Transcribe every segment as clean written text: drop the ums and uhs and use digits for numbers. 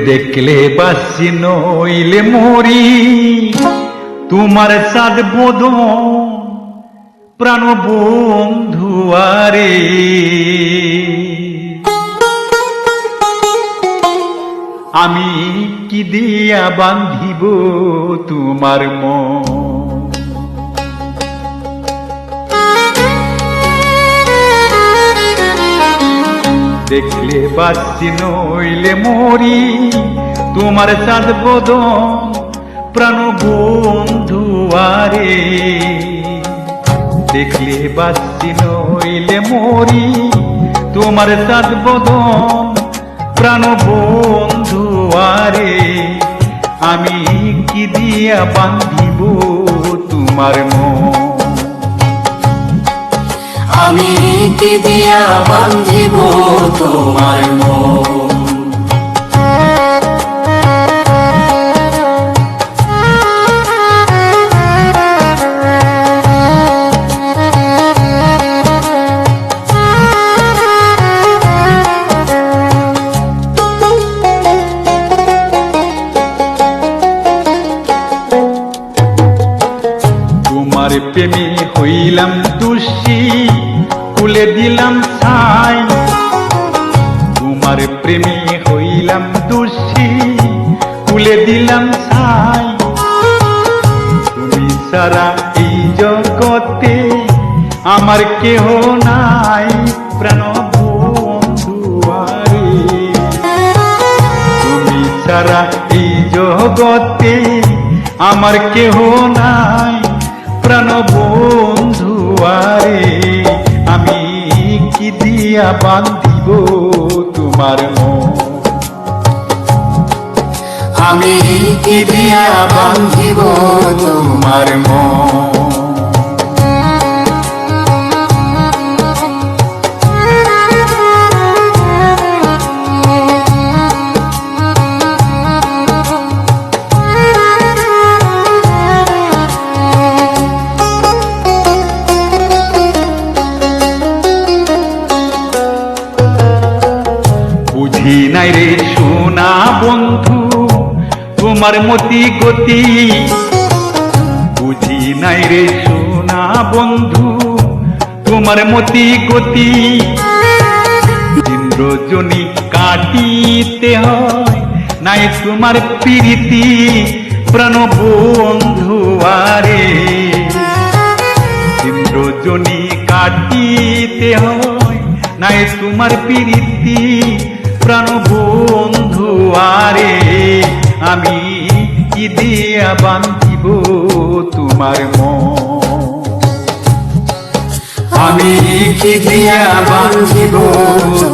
দেখলে বাসি নইলে মরি, তোমার সাদ বদন প্রাণ বন্ধু আরে। আমি কি দিয়া বান্ধিব তোমার মন, দেখলে বাসি নইলে মরি, তোমার চাঁদ বদন প্রাণ বন্ধু আরে। দেখলে বাসি নইলে মরি, তোমার চাঁদ বদন প্রাণ বন্ধু আরে। আমি কি দিয়া বান্ধিব তোমার মন, আমি কি দিয়া বান্ধিব তোমার মন। তোমার প্রেমে হইলাম দোষী, খুলে দিলাম ছাই। তোমার প্রেমে হইলাম দোষী, খুলে দিলাম ছাই। তুমি সারা এই জগতে আমার কেহ নাই, প্রাণ বন্ধু আরে। তুমি সারা এই জগতে আমার কেহ নাই, প্রাণ বন্ধু আরে। আমি কি দিয়া বান্ধিব তোমার মন, আমি কি দিয়া বান্ধিব তোমার মন। বুঝি নাই রে সোনা বন্ধু তোমার মতি গতি, বুঝি নাই রে সোনা বন্ধু তোমার মতি গতি। দিন রজনী কাটিতে হয় নাই তোমার প্রীতি, প্রাণ বন্ধু আরে। দিন রজনী কাটিতে হয় নাই তোমার প্রীতি, প্রাণ বন্ধু আরে। আমি কি দিয়া বান্ধিব তোমার মন, আমি কি দিয়া বান্ধিব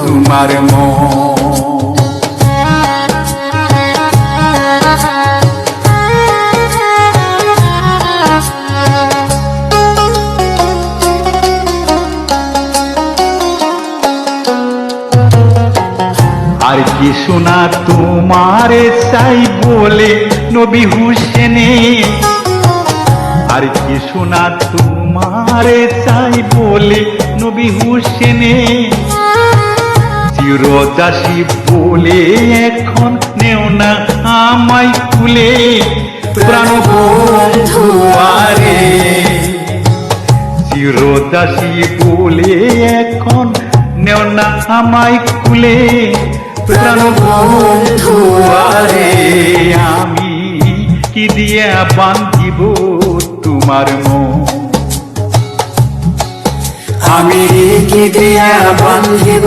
তোমার মন। আর কি শোনা তোমারে চাই বলে নবী হুসেনে, আর কি শোনা তোমারে চাই বলে নবী হুসেনে। চিরদাসী বলে এখন নেও না আমায় কুলে, প্রাণ বন্ধু আরে। চিরদাসী বলে এখন নেও না আমায় কুলে, প্রাণ বন্ধু আরে। আমি কি দিয়া বান্ধিব তোমার মন, আমি কি দিয়া বান্ধিব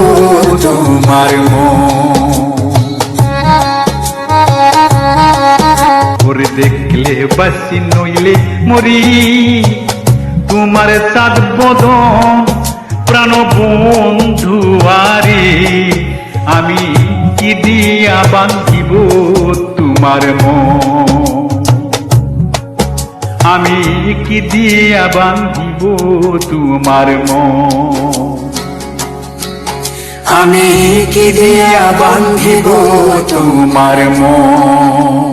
তোমার মন। ওরে দেখলে বাসি নইলে মরি, তোমার চাঁদ বদন প্রাণ বন্ধু আরে। আমি কি দিয়া বান্ধিব তোমার মন, আমি কি দিয়া বান্ধিব তোমার মন, আমি কি দিয়া বান্ধিব তোমার মন।